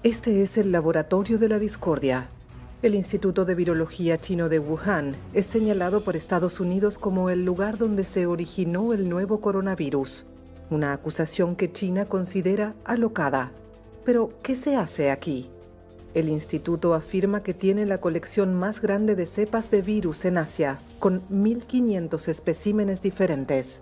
Este es el laboratorio de la discordia. El Instituto de Virología chino de Wuhan es señalado por Estados Unidos como el lugar donde se originó el nuevo coronavirus, una acusación que China considera alocada. Pero, ¿qué se hace aquí? El instituto afirma que tiene la colección más grande de cepas de virus en Asia, con 1.500 especímenes diferentes.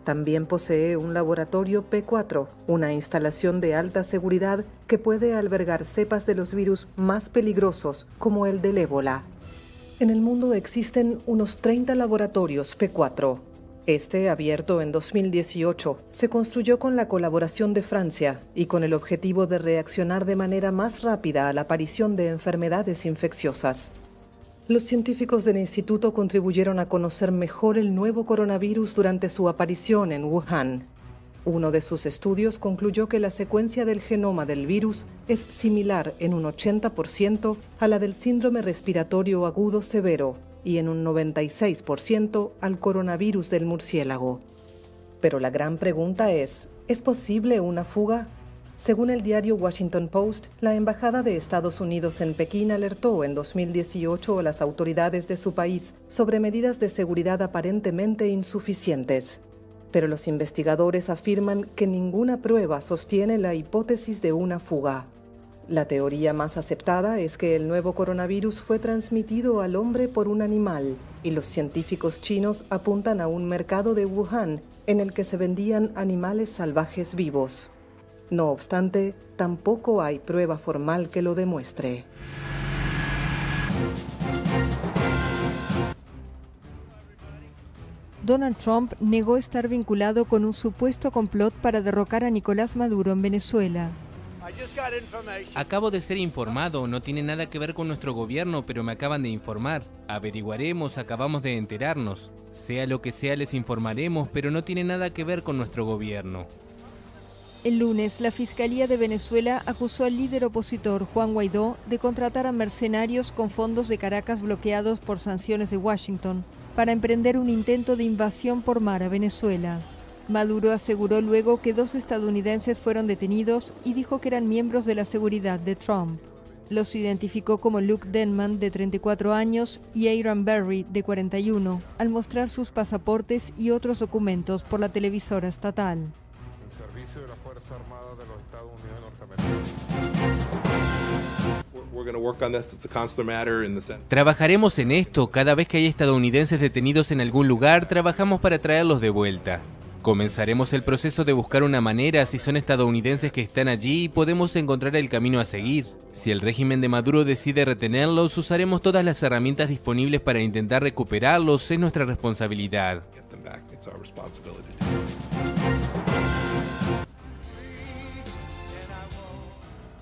También posee un laboratorio P4, una instalación de alta seguridad que puede albergar cepas de los virus más peligrosos, como el del ébola. En el mundo existen unos 30 laboratorios P4. Este, abierto en 2018, se construyó con la colaboración de Francia y con el objetivo de reaccionar de manera más rápida a la aparición de enfermedades infecciosas. Los científicos del instituto contribuyeron a conocer mejor el nuevo coronavirus durante su aparición en Wuhan. Uno de sus estudios concluyó que la secuencia del genoma del virus es similar en un 80% a la del síndrome respiratorio agudo severo y en un 96% al coronavirus del murciélago. Pero la gran pregunta ¿es posible una fuga? Según el diario Washington Post, la Embajada de Estados Unidos en Pekín alertó en 2018 a las autoridades de su país sobre medidas de seguridad aparentemente insuficientes. Pero los investigadores afirman que ninguna prueba sostiene la hipótesis de una fuga. La teoría más aceptada es que el nuevo coronavirus fue transmitido al hombre por un animal, y los científicos chinos apuntan a un mercado de Wuhan en el que se vendían animales salvajes vivos. No obstante, tampoco hay prueba formal que lo demuestre. Donald Trump negó estar vinculado con un supuesto complot para derrocar a Nicolás Maduro en Venezuela. Acabo de ser informado, no tiene nada que ver con nuestro gobierno, pero me acaban de informar. Averiguaremos, acabamos de enterarnos. Sea lo que sea, les informaremos, pero no tiene nada que ver con nuestro gobierno. El lunes, la Fiscalía de Venezuela acusó al líder opositor Juan Guaidó de contratar a mercenarios con fondos de Caracas bloqueados por sanciones de Washington para emprender un intento de invasión por mar a Venezuela. Maduro aseguró luego que 2 estadounidenses fueron detenidos y dijo que eran miembros de la seguridad de Trump. Los identificó como Luke Denman, de 34 años, y Aaron Berry, de 41, al mostrar sus pasaportes y otros documentos por la televisora estatal. Servicio de la Fuerza Armada de los Estados Unidos norteamericanos. Trabajaremos en esto. Cada vez que hay estadounidenses detenidos en algún lugar, trabajamos para traerlos de vuelta. Comenzaremos el proceso de buscar una manera. Si son estadounidenses que están allí, podemos encontrar el camino a seguir. Si el régimen de Maduro decide retenerlos, usaremos todas las herramientas disponibles para intentar recuperarlos. Es nuestra responsabilidad.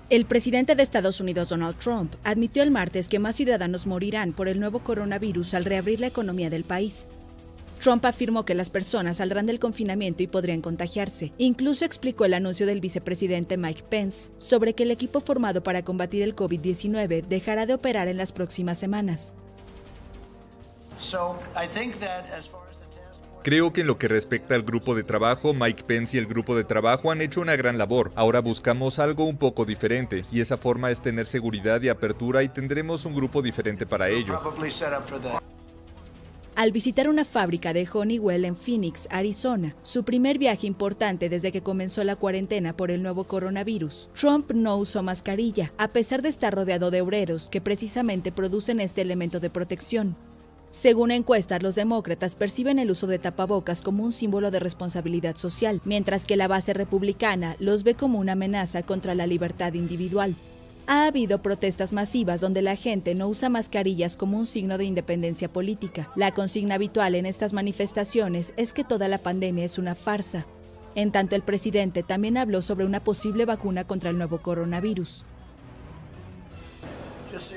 El presidente de Estados Unidos, Donald Trump, admitió el martes que más ciudadanos morirán por el nuevo coronavirus al reabrir la economía del país. Trump afirmó que las personas saldrán del confinamiento y podrían contagiarse. Incluso explicó el anuncio del vicepresidente Mike Pence sobre que el equipo formado para combatir el COVID-19 dejará de operar en las próximas semanas. Creo que en lo que respecta al grupo de trabajo, Mike Pence y el grupo de trabajo han hecho una gran labor. Ahora buscamos algo un poco diferente, y esa forma es tener seguridad y apertura, y tendremos un grupo diferente para ello. Al visitar una fábrica de Honeywell en Phoenix, Arizona, su primer viaje importante desde que comenzó la cuarentena por el nuevo coronavirus, Trump no usó mascarilla, a pesar de estar rodeado de obreros que precisamente producen este elemento de protección. Según encuestas, los demócratas perciben el uso de tapabocas como un símbolo de responsabilidad social, mientras que la base republicana los ve como una amenaza contra la libertad individual. Ha habido protestas masivas donde la gente no usa mascarillas como un signo de independencia política. La consigna habitual en estas manifestaciones es que toda la pandemia es una farsa. En tanto, el presidente también habló sobre una posible vacuna contra el nuevo coronavirus.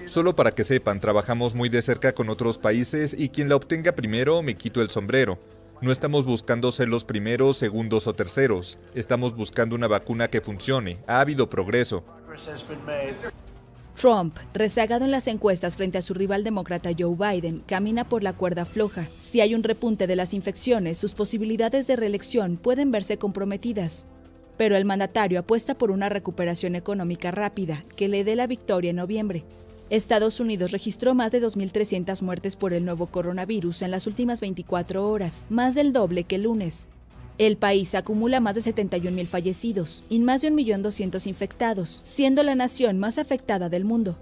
Solo para que sepan, trabajamos muy de cerca con otros países y quien la obtenga primero, me quito el sombrero. No estamos buscando ser los primeros, segundos o terceros. Estamos buscando una vacuna que funcione. Ha habido progreso. Trump, rezagado en las encuestas frente a su rival demócrata Joe Biden, camina por la cuerda floja. Si hay un repunte de las infecciones, sus posibilidades de reelección pueden verse comprometidas. pero el mandatario apuesta por una recuperación económica rápida que le dé la victoria en noviembre. Estados Unidos registró más de 2.300 muertes por el nuevo coronavirus en las últimas 24 horas, más del doble que el lunes. El país acumula más de 71.000 fallecidos y más de 1.200.000 infectados, siendo la nación más afectada del mundo.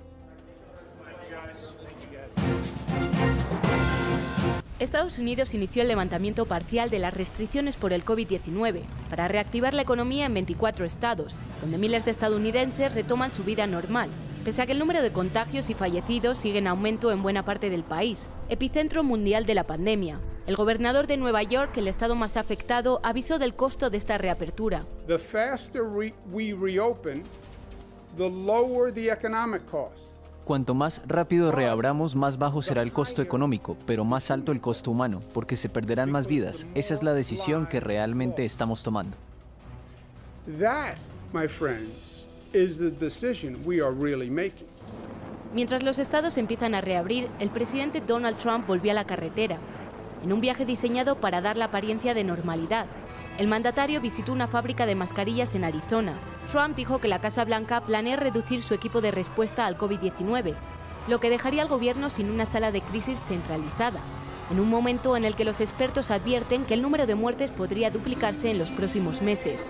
Estados Unidos inició el levantamiento parcial de las restricciones por el COVID-19 para reactivar la economía en 24 estados, donde miles de estadounidenses retoman su vida normal, pese a que el número de contagios y fallecidos sigue en aumento en buena parte del país, epicentro mundial de la pandemia. El gobernador de Nueva York, el estado más afectado, avisó del costo de esta reapertura. The faster we reopen, the lower the economic cost. Cuanto más rápido reabramos, más bajo será el costo económico, pero más alto el costo humano, porque se perderán más vidas. Esa es la decisión que realmente estamos tomando. That, my friends, is the decision we are really making. Mientras los estados empiezan a reabrir, el presidente Donald Trump volvió a la carretera, en un viaje diseñado para dar la apariencia de normalidad. El mandatario visitó una fábrica de mascarillas en Arizona. Trump dijo que la Casa Blanca planea reducir su equipo de respuesta al COVID-19, lo que dejaría al gobierno sin una sala de crisis centralizada, en un momento en el que los expertos advierten que el número de muertes podría duplicarse en los próximos meses.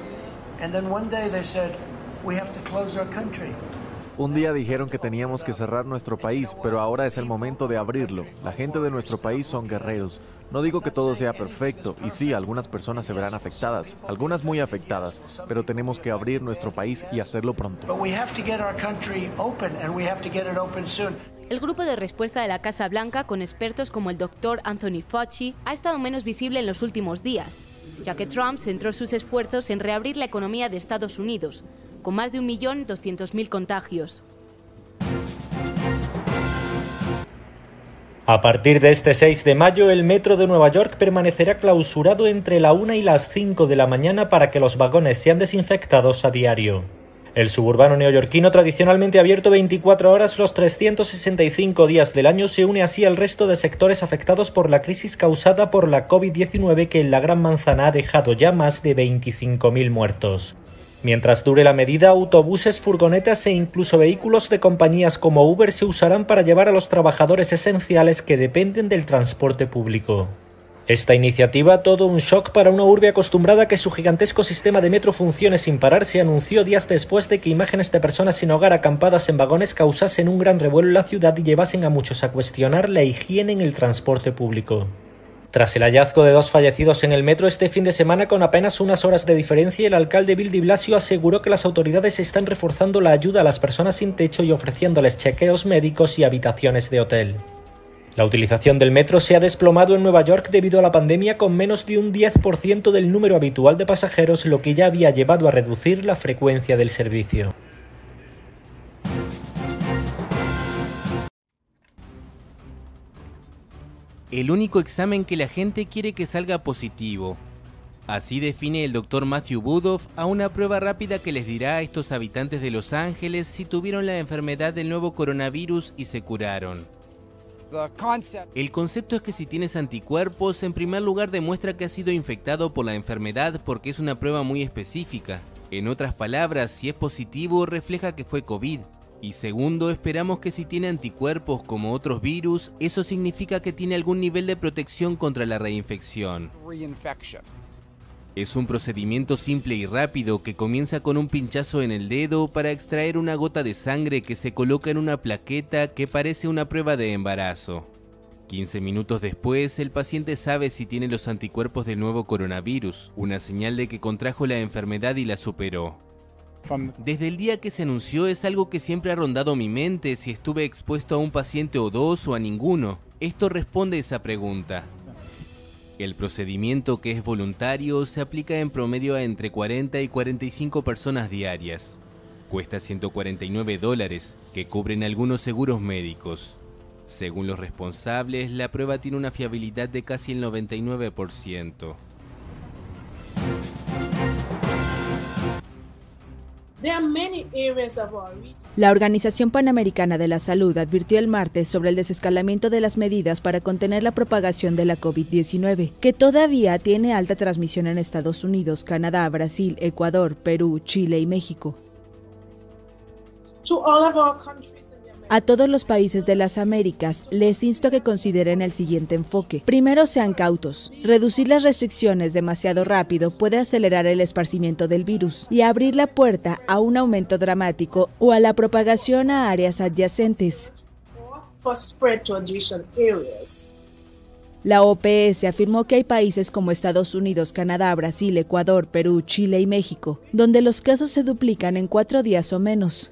Un día dijeron que teníamos que cerrar nuestro país, pero ahora es el momento de abrirlo. La gente de nuestro país son guerreros. No digo que todo sea perfecto, y sí, algunas personas se verán afectadas, algunas muy afectadas, pero tenemos que abrir nuestro país y hacerlo pronto. El grupo de respuesta de la Casa Blanca, con expertos como el Dr. Anthony Fauci, ha estado menos visible en los últimos días, ya que Trump centró sus esfuerzos en reabrir la economía de Estados Unidos, con más de 1.200.000 contagios. A partir de este 6 de mayo, el metro de Nueva York permanecerá clausurado entre la 1 y las 5 de la mañana para que los vagones sean desinfectados a diario. El suburbano neoyorquino, tradicionalmente abierto 24 horas los 365 días del año, se une así al resto de sectores afectados por la crisis causada por la COVID-19 que en la Gran Manzana ha dejado ya más de 25.000 muertos. Mientras dure la medida, autobuses, furgonetas e incluso vehículos de compañías como Uber se usarán para llevar a los trabajadores esenciales que dependen del transporte público. Esta iniciativa, todo un shock para una urbe acostumbrada a que su gigantesco sistema de metro funcione sin parar, se anunció días después de que imágenes de personas sin hogar acampadas en vagones causasen un gran revuelo en la ciudad y llevasen a muchos a cuestionar la higiene en el transporte público. Tras el hallazgo de 2 fallecidos en el metro este fin de semana con apenas unas horas de diferencia, el alcalde Bill de Blasio aseguró que las autoridades están reforzando la ayuda a las personas sin techo y ofreciéndoles chequeos médicos y habitaciones de hotel. La utilización del metro se ha desplomado en Nueva York debido a la pandemia, con menos de un 10% del número habitual de pasajeros, lo que ya había llevado a reducir la frecuencia del servicio. El único examen que la gente quiere que salga positivo. Así define el Dr. Matthew Budoff a una prueba rápida que les dirá a estos habitantes de Los Ángeles si tuvieron la enfermedad del nuevo coronavirus y se curaron. El concepto es que si tienes anticuerpos, en primer lugar demuestra que has sido infectado por la enfermedad porque es una prueba muy específica. En otras palabras, si es positivo, refleja que fue COVID. Y segundo, esperamos que si tiene anticuerpos como otros virus, eso significa que tiene algún nivel de protección contra la reinfección. Es un procedimiento simple y rápido que comienza con un pinchazo en el dedo para extraer una gota de sangre que se coloca en una plaqueta que parece una prueba de embarazo. 15 minutos después, el paciente sabe si tiene los anticuerpos del nuevo coronavirus, una señal de que contrajo la enfermedad y la superó. Desde el día que se anunció es algo que siempre ha rondado mi mente, si estuve expuesto a un paciente o dos o a ninguno. Esto responde a esa pregunta. El procedimiento, que es voluntario, se aplica en promedio a entre 40 y 45 personas diarias. Cuesta $149, que cubren algunos seguros médicos. Según los responsables, la prueba tiene una fiabilidad de casi el 99%. La Organización Panamericana de la Salud advirtió el martes sobre el desescalamiento de las medidas para contener la propagación de la COVID-19, que todavía tiene alta transmisión en Estados Unidos, Canadá, Brasil, Ecuador, Perú, Chile y México. A todos los países de las Américas les insto a que consideren el siguiente enfoque. Primero, sean cautos. Reducir las restricciones demasiado rápido puede acelerar el esparcimiento del virus y abrir la puerta a un aumento dramático o a la propagación a áreas adyacentes. La OPS afirmó que hay países como Estados Unidos, Canadá, Brasil, Ecuador, Perú, Chile y México, donde los casos se duplican en 4 días o menos.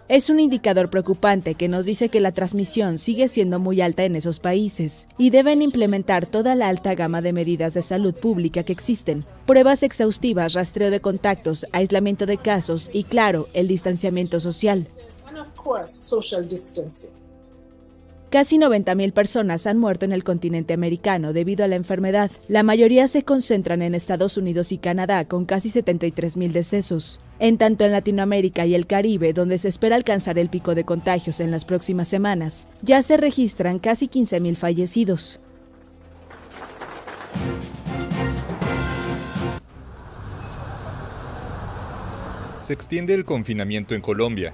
Es un indicador preocupante que nos dice que la transmisión sigue siendo muy alta en esos países y deben implementar toda la alta gama de medidas de salud pública que existen. Pruebas exhaustivas, rastreo de contactos, aislamiento de casos y, claro, el distanciamiento social. Casi 90.000 personas han muerto en el continente americano debido a la enfermedad. La mayoría se concentran en Estados Unidos y Canadá, con casi 73.000 decesos. En tanto, en Latinoamérica y el Caribe, donde se espera alcanzar el pico de contagios en las próximas semanas, ya se registran casi 15.000 fallecidos. Se extiende el confinamiento en Colombia.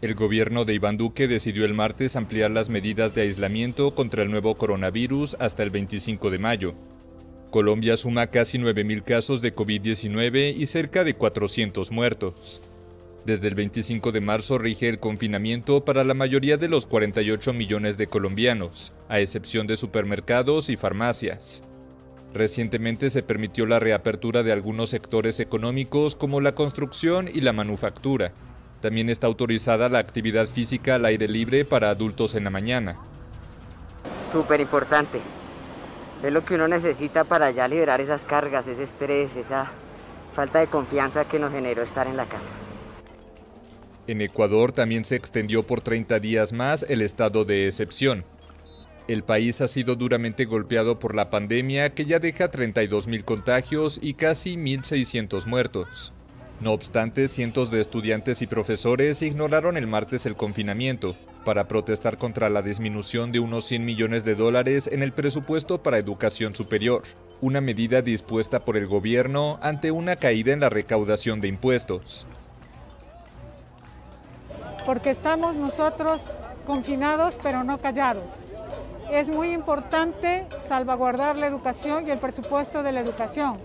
El gobierno de Iván Duque decidió el martes ampliar las medidas de aislamiento contra el nuevo coronavirus hasta el 25 de mayo. Colombia suma casi 9.000 casos de COVID-19 y cerca de 400 muertos. Desde el 25 de marzo rige el confinamiento para la mayoría de los 48 millones de colombianos, a excepción de supermercados y farmacias. Recientemente se permitió la reapertura de algunos sectores económicos como la construcción y la manufactura. También está autorizada la actividad física al aire libre para adultos en la mañana. Súper importante. Es lo que uno necesita para ya liberar esas cargas, ese estrés, esa falta de confianza que nos generó estar en la casa. En Ecuador también se extendió por 30 días más el estado de excepción. El país ha sido duramente golpeado por la pandemia, que ya deja 32.000 contagios y casi 1.600 muertos. No obstante, cientos de estudiantes y profesores ignoraron el martes el confinamiento para protestar contra la disminución de unos $100 millones en el presupuesto para educación superior, una medida dispuesta por el gobierno ante una caída en la recaudación de impuestos. Porque estamos nosotros confinados pero no callados. Es muy importante salvaguardar la educación y el presupuesto de la educación.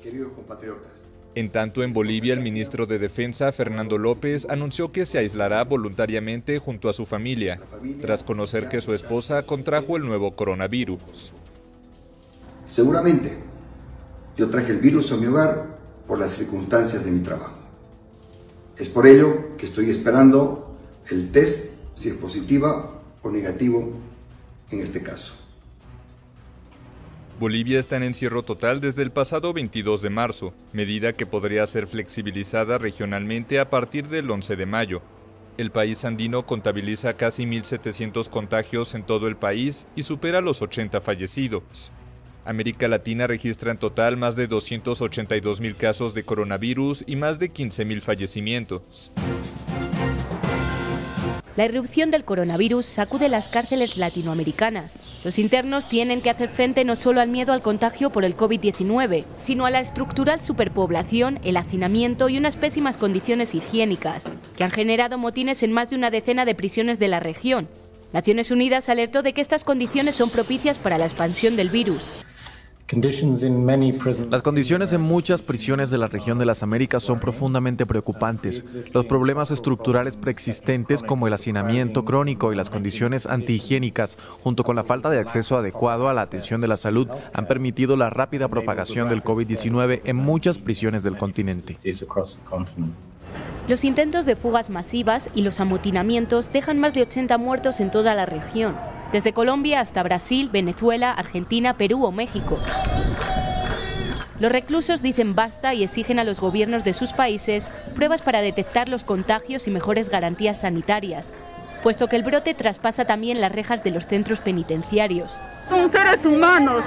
Queridos compatriotas. En tanto, en Bolivia, el ministro de Defensa, Fernando López, anunció que se aislará voluntariamente junto a su familia, tras conocer que su esposa contrajo el nuevo coronavirus. Seguramente, yo traje el virus a mi hogar por las circunstancias de mi trabajo. Es por ello que estoy esperando el test, si es positiva o negativo en este caso. Bolivia está en encierro total desde el pasado 22 de marzo, medida que podría ser flexibilizada regionalmente a partir del 11 de mayo. El país andino contabiliza casi 1.700 contagios en todo el país y supera los 80 fallecidos. América Latina registra en total más de 282.000 casos de coronavirus y más de 15.000 fallecimientos. La irrupción del coronavirus sacude las cárceles latinoamericanas. Los internos tienen que hacer frente no solo al miedo al contagio por el COVID-19, sino a la estructural superpoblación, el hacinamiento y unas pésimas condiciones higiénicas, que han generado motines en más de una decena de prisiones de la región. Naciones Unidas alertó de que estas condiciones son propicias para la expansión del virus. Las condiciones en muchas prisiones de la región de las Américas son profundamente preocupantes. Los problemas estructurales preexistentes como el hacinamiento crónico y las condiciones antihigiénicas, junto con la falta de acceso adecuado a la atención de la salud, han permitido la rápida propagación del COVID-19 en muchas prisiones del continente. Los intentos de fugas masivas y los amotinamientos dejan más de 80 muertos en toda la región, desde Colombia hasta Brasil, Venezuela, Argentina, Perú o México. Los reclusos dicen basta y exigen a los gobiernos de sus países pruebas para detectar los contagios y mejores garantías sanitarias, puesto que el brote traspasa también las rejas de los centros penitenciarios. Son seres humanos,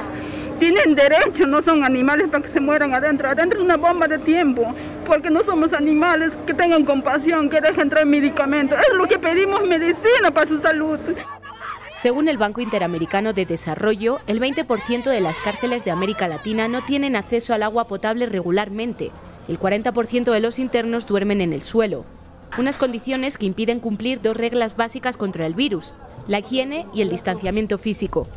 tienen derecho, no son animales para que se mueran adentro. Adentro es una bomba de tiempo. porque no somos animales, que tengan compasión, que dejen traer medicamentos. Es lo que pedimos, medicina para su salud. Según el Banco Interamericano de Desarrollo, el 20% de las cárceles de América Latina no tienen acceso al agua potable regularmente. El 40% de los internos duermen en el suelo. Unas condiciones que impiden cumplir dos reglas básicas contra el virus: la higiene y el distanciamiento físico.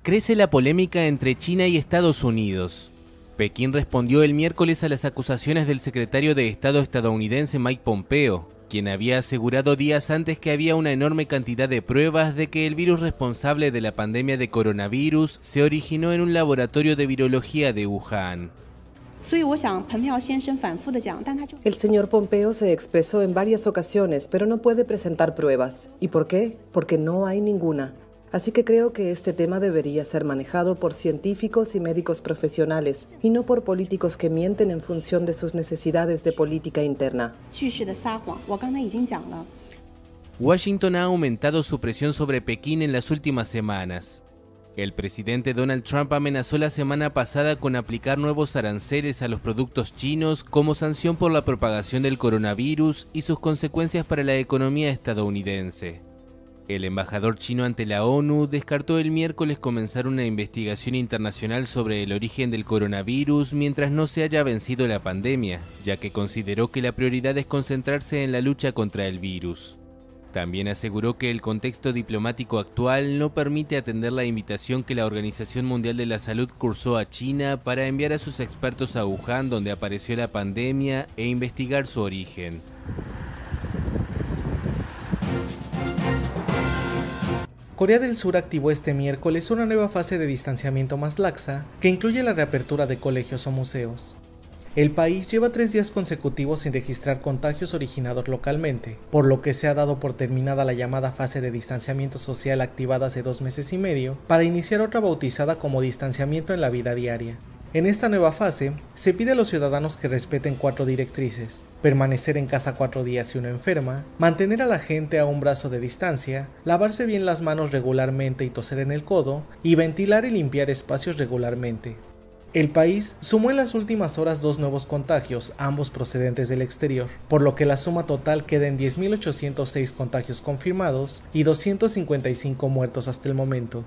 Crece la polémica entre China y Estados Unidos. Pekín respondió el miércoles a las acusaciones del secretario de Estado estadounidense Mike Pompeo, quien había asegurado días antes que había una enorme cantidad de pruebas de que el virus responsable de la pandemia de coronavirus se originó en un laboratorio de virología de Wuhan. El señor Pompeo se expresó en varias ocasiones, pero no puede presentar pruebas. ¿Y por qué? Porque no hay ninguna. Así que creo que este tema debería ser manejado por científicos y médicos profesionales y no por políticos que mienten en función de sus necesidades de política interna. Washington ha aumentado su presión sobre Pekín en las últimas semanas. El presidente Donald Trump amenazó la semana pasada con aplicar nuevos aranceles a los productos chinos como sanción por la propagación del coronavirus y sus consecuencias para la economía estadounidense. El embajador chino ante la ONU descartó el miércoles comenzar una investigación internacional sobre el origen del coronavirus mientras no se haya vencido la pandemia, ya que consideró que la prioridad es concentrarse en la lucha contra el virus. También aseguró que el contexto diplomático actual no permite atender la invitación que la Organización Mundial de la Salud cursó a China para enviar a sus expertos a Wuhan, donde apareció la pandemia, e investigar su origen. Corea del Sur activó este miércoles una nueva fase de distanciamiento más laxa que incluye la reapertura de colegios o museos. El país lleva 3 días consecutivos sin registrar contagios originados localmente, por lo que se ha dado por terminada la llamada fase de distanciamiento social activada hace 2 meses y medio para iniciar otra bautizada como distanciamiento en la vida diaria. En esta nueva fase, se pide a los ciudadanos que respeten 4 directrices: permanecer en casa 4 días si uno enferma, mantener a la gente a un brazo de distancia, lavarse bien las manos regularmente y toser en el codo, y ventilar y limpiar espacios regularmente. El país sumó en las últimas horas 2 nuevos contagios, ambos procedentes del exterior, por lo que la suma total queda en 10.806 contagios confirmados y 255 muertos hasta el momento.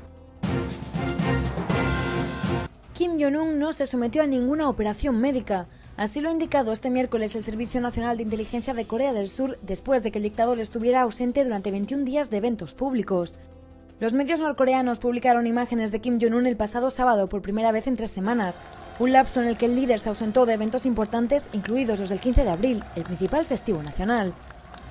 Kim Jong-un no se sometió a ninguna operación médica. Así lo ha indicado este miércoles el Servicio Nacional de Inteligencia de Corea del Sur después de que el dictador estuviera ausente durante 21 días de eventos públicos. Los medios norcoreanos publicaron imágenes de Kim Jong-un el pasado sábado por primera vez en 3 semanas, un lapso en el que el líder se ausentó de eventos importantes, incluidos los del 15 de abril, el principal festivo nacional.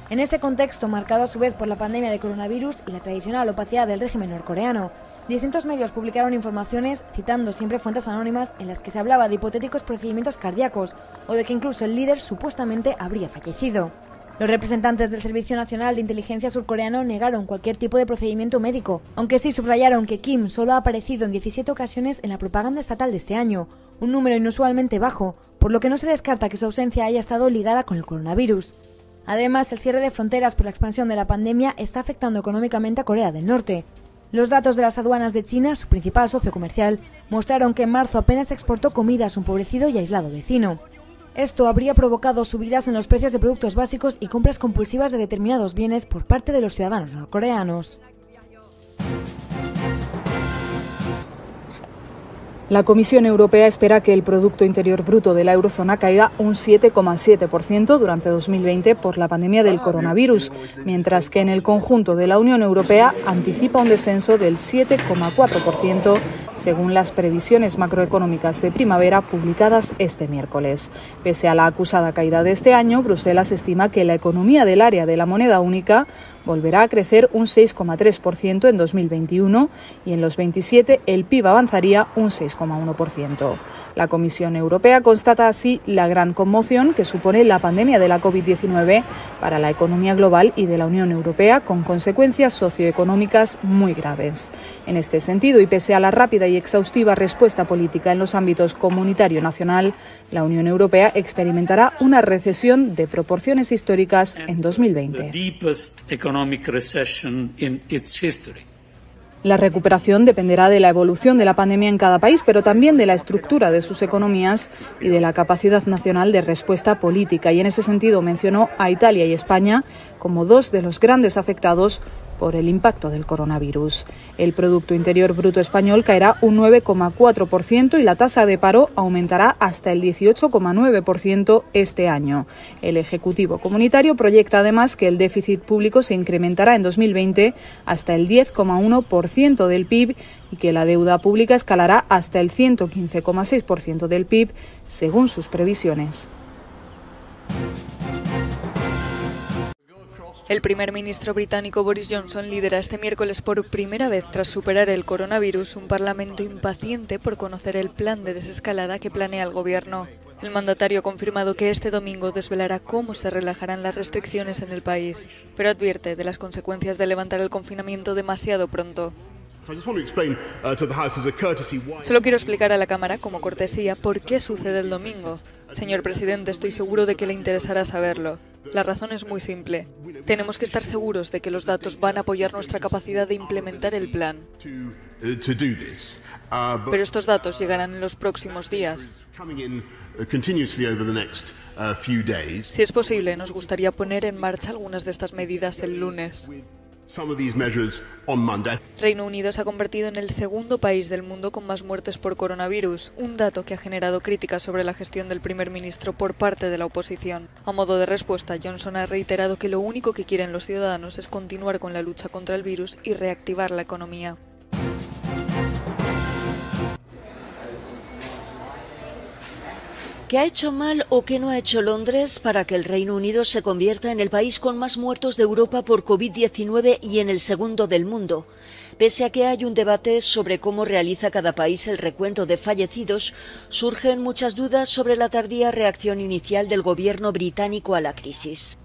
En ese contexto, marcado a su vez por la pandemia de coronavirus y la tradicional opacidad del régimen norcoreano, distintos medios publicaron informaciones, citando siempre fuentes anónimas, en las que se hablaba de hipotéticos procedimientos cardíacos o de que incluso el líder supuestamente habría fallecido. Los representantes del Servicio Nacional de Inteligencia surcoreano negaron cualquier tipo de procedimiento médico, aunque sí subrayaron que Kim solo ha aparecido en 17 ocasiones en la propaganda estatal de este año, un número inusualmente bajo, por lo que no se descarta que su ausencia haya estado ligada con el coronavirus. Además, el cierre de fronteras por la expansión de la pandemia está afectando económicamente a Corea del Norte. Los datos de las aduanas de China, su principal socio comercial, mostraron que en marzo apenas exportó comida a su empobrecido y aislado vecino. Esto habría provocado subidas en los precios de productos básicos y compras compulsivas de determinados bienes por parte de los ciudadanos norcoreanos. La Comisión Europea espera que el Producto Interior Bruto de la eurozona caiga un 7,7% durante 2020 por la pandemia del coronavirus, mientras que en el conjunto de la Unión Europea anticipa un descenso del 7,4%, según las previsiones macroeconómicas de primavera publicadas este miércoles. Pese a la acusada caída de este año, Bruselas estima que la economía del área de la moneda única volverá a crecer un 6,3% en 2021 y en los 27 el PIB avanzaría un 6,1%. La Comisión Europea constata así la gran conmoción que supone la pandemia de la COVID-19 para la economía global y de la Unión Europea, con consecuencias socioeconómicas muy graves. En este sentido, y pese a la rápida y exhaustiva respuesta política en los ámbitos comunitario y nacional, la Unión Europea experimentará una recesión de proporciones históricas en 2020. La recuperación dependerá de la evolución de la pandemia en cada país, pero también de la estructura de sus economías y de la capacidad nacional de respuesta política. Y en ese sentido mencionó a Italia y España como dos de los grandes afectados por el impacto del coronavirus. El Producto Interior Bruto español caerá un 9,4% y la tasa de paro aumentará hasta el 18,9% este año. El Ejecutivo comunitario proyecta además que el déficit público se incrementará en 2020 hasta el 10,1% del PIB y que la deuda pública escalará hasta el 115,6% del PIB, según sus previsiones. El primer ministro británico Boris Johnson lidera este miércoles por primera vez tras superar el coronavirus un parlamento impaciente por conocer el plan de desescalada que planea el gobierno. El mandatario ha confirmado que este domingo desvelará cómo se relajarán las restricciones en el país, pero advierte de las consecuencias de levantar el confinamiento demasiado pronto. Solo quiero explicar a la Cámara, como cortesía, por qué sucede el domingo. Señor presidente, estoy seguro de que le interesará saberlo. La razón es muy simple. Tenemos que estar seguros de que los datos van a apoyar nuestra capacidad de implementar el plan. Pero estos datos llegarán en los próximos días. Si es posible, nos gustaría poner en marcha algunas de estas medidas el lunes. Reino Unido se ha convertido en el segundo país del mundo con más muertes por coronavirus, un dato que ha generado críticas sobre la gestión del primer ministro por parte de la oposición. A modo de respuesta, Johnson ha reiterado que lo único que quieren los ciudadanos es continuar con la lucha contra el virus y reactivar la economía. ¿Qué ha hecho mal o qué no ha hecho Londres para que el Reino Unido se convierta en el país con más muertos de Europa por COVID-19 y en el segundo del mundo? Pese a que hay un debate sobre cómo realiza cada país el recuento de fallecidos, surgen muchas dudas sobre la tardía reacción inicial del gobierno británico a la crisis.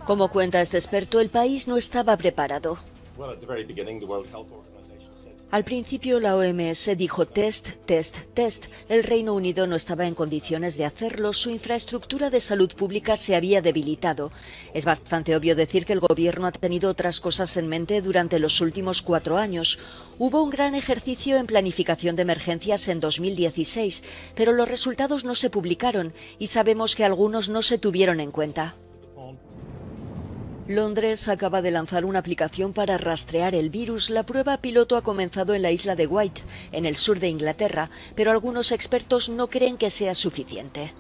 Como cuenta este experto, el país no estaba preparado. Al principio la OMS dijo test, test, test. El Reino Unido no estaba en condiciones de hacerlo, su infraestructura de salud pública se había debilitado. Es bastante obvio decir que el gobierno ha tenido otras cosas en mente durante los últimos 4 años. Hubo un gran ejercicio en planificación de emergencias en 2016, pero los resultados no se publicaron y sabemos que algunos no se tuvieron en cuenta. Londres acaba de lanzar una aplicación para rastrear el virus. La prueba piloto ha comenzado en la isla de Wight, en el sur de Inglaterra, pero algunos expertos no creen que sea suficiente.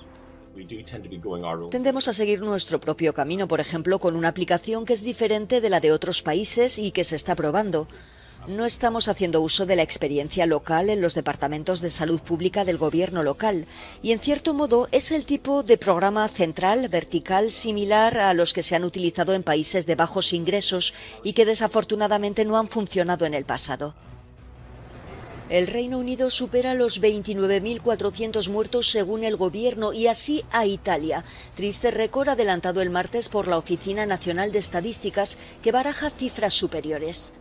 Tendemos a seguir nuestro propio camino, por ejemplo, con una aplicación que es diferente de la de otros países y que se está probando. No estamos haciendo uso de la experiencia local en los departamentos de salud pública del gobierno local y, en cierto modo, es el tipo de programa central, vertical, similar a los que se han utilizado en países de bajos ingresos y que desafortunadamente no han funcionado en el pasado. El Reino Unido supera los 29.400 muertos según el gobierno y así a Italia. Triste récord adelantado el martes por la Oficina Nacional de Estadísticas que baraja cifras superiores.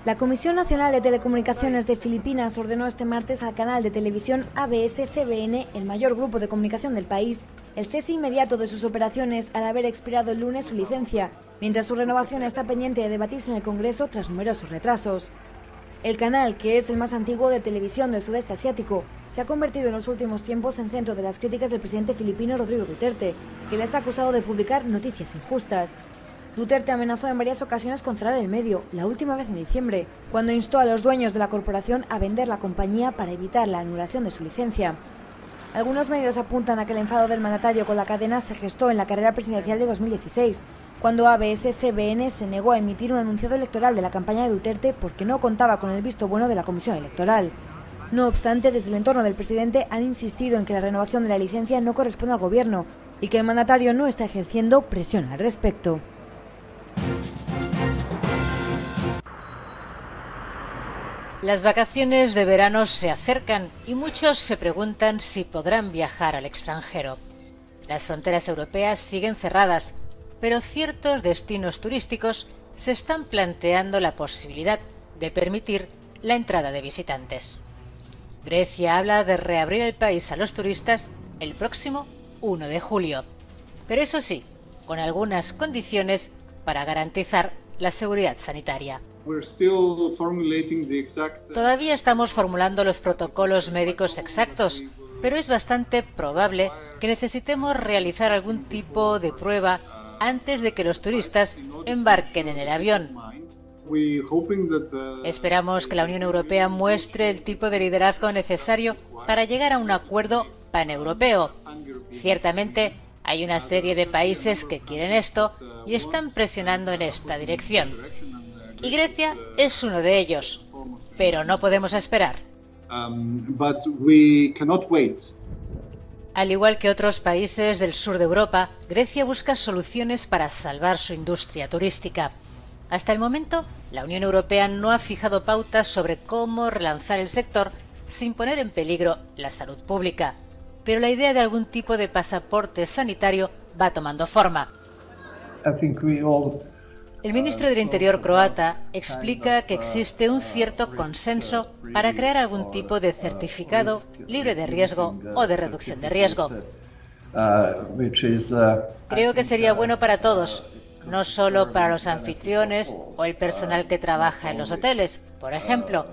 La Comisión Nacional de Telecomunicaciones de Filipinas ordenó este martes al canal de televisión ABS-CBN, el mayor grupo de comunicación del país, el cese inmediato de sus operaciones al haber expirado el lunes su licencia, mientras su renovación está pendiente de debatirse en el Congreso tras numerosos retrasos. El canal, que es el más antiguo de televisión del sudeste asiático, se ha convertido en los últimos tiempos en centro de las críticas del presidente filipino Rodrigo Duterte, que les ha acusado de publicar noticias injustas. Duterte amenazó en varias ocasiones con cerrar el medio, la última vez en diciembre, cuando instó a los dueños de la corporación a vender la compañía para evitar la anulación de su licencia. Algunos medios apuntan a que el enfado del mandatario con la cadena se gestó en la carrera presidencial de 2016, cuando ABS-CBN se negó a emitir un anunciado electoral de la campaña de Duterte porque no contaba con el visto bueno de la Comisión Electoral. No obstante, desde el entorno del presidente han insistido en que la renovación de la licencia no corresponde al gobierno y que el mandatario no está ejerciendo presión al respecto. Las vacaciones de verano se acercan y muchos se preguntan si podrán viajar al extranjero. Las fronteras europeas siguen cerradas, pero ciertos destinos turísticos se están planteando la posibilidad de permitir la entrada de visitantes. Grecia habla de reabrir el país a los turistas el próximo 1 de julio. Pero eso sí, con algunas condiciones para garantizar la seguridad sanitaria. Todavía estamos formulando los protocolos médicos exactos, pero es bastante probable que necesitemos realizar algún tipo de prueba antes de que los turistas embarquen en el avión. Esperamos que la Unión Europea muestre el tipo de liderazgo necesario para llegar a un acuerdo paneuropeo. Ciertamente, hay una serie de países que quieren esto y están presionando en esta dirección. Y Grecia es uno de ellos, pero no podemos esperar. Al igual que otros países del sur de Europa, Grecia busca soluciones para salvar su industria turística. Hasta el momento, la Unión Europea no ha fijado pautas sobre cómo relanzar el sector sin poner en peligro la salud pública. Pero la idea de algún tipo de pasaporte sanitario va tomando forma. El ministro del Interior croata explica que existe un cierto consenso para crear algún tipo de certificado libre de riesgo o de reducción de riesgo. Creo que sería bueno para todos, no solo para los anfitriones o el personal que trabaja en los hoteles, por ejemplo,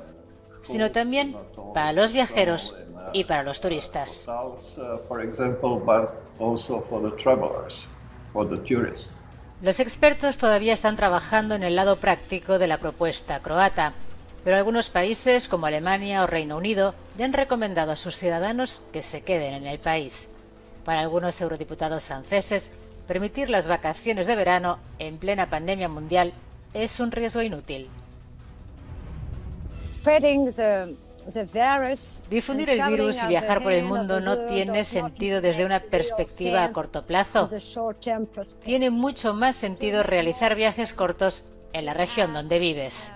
sino también para los viajeros y para los turistas. Los expertos todavía están trabajando en el lado práctico de la propuesta croata, pero algunos países como Alemania o Reino Unido ya han recomendado a sus ciudadanos que se queden en el país. Para algunos eurodiputados franceses, permitir las vacaciones de verano en plena pandemia mundial es un riesgo inútil. Difundir el virus y viajar por el mundo no tiene sentido desde una perspectiva a corto plazo. Tiene mucho más sentido realizar viajes cortos en la región donde vives.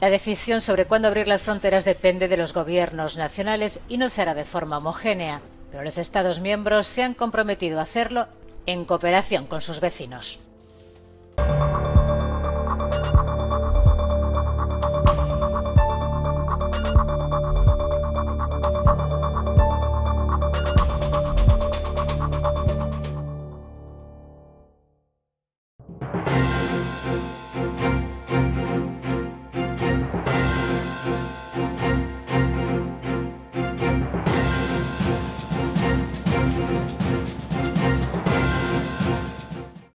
La decisión sobre cuándo abrir las fronteras depende de los gobiernos nacionales y no se hará de forma homogénea, pero los Estados miembros se han comprometido a hacerlo en cooperación con sus vecinos.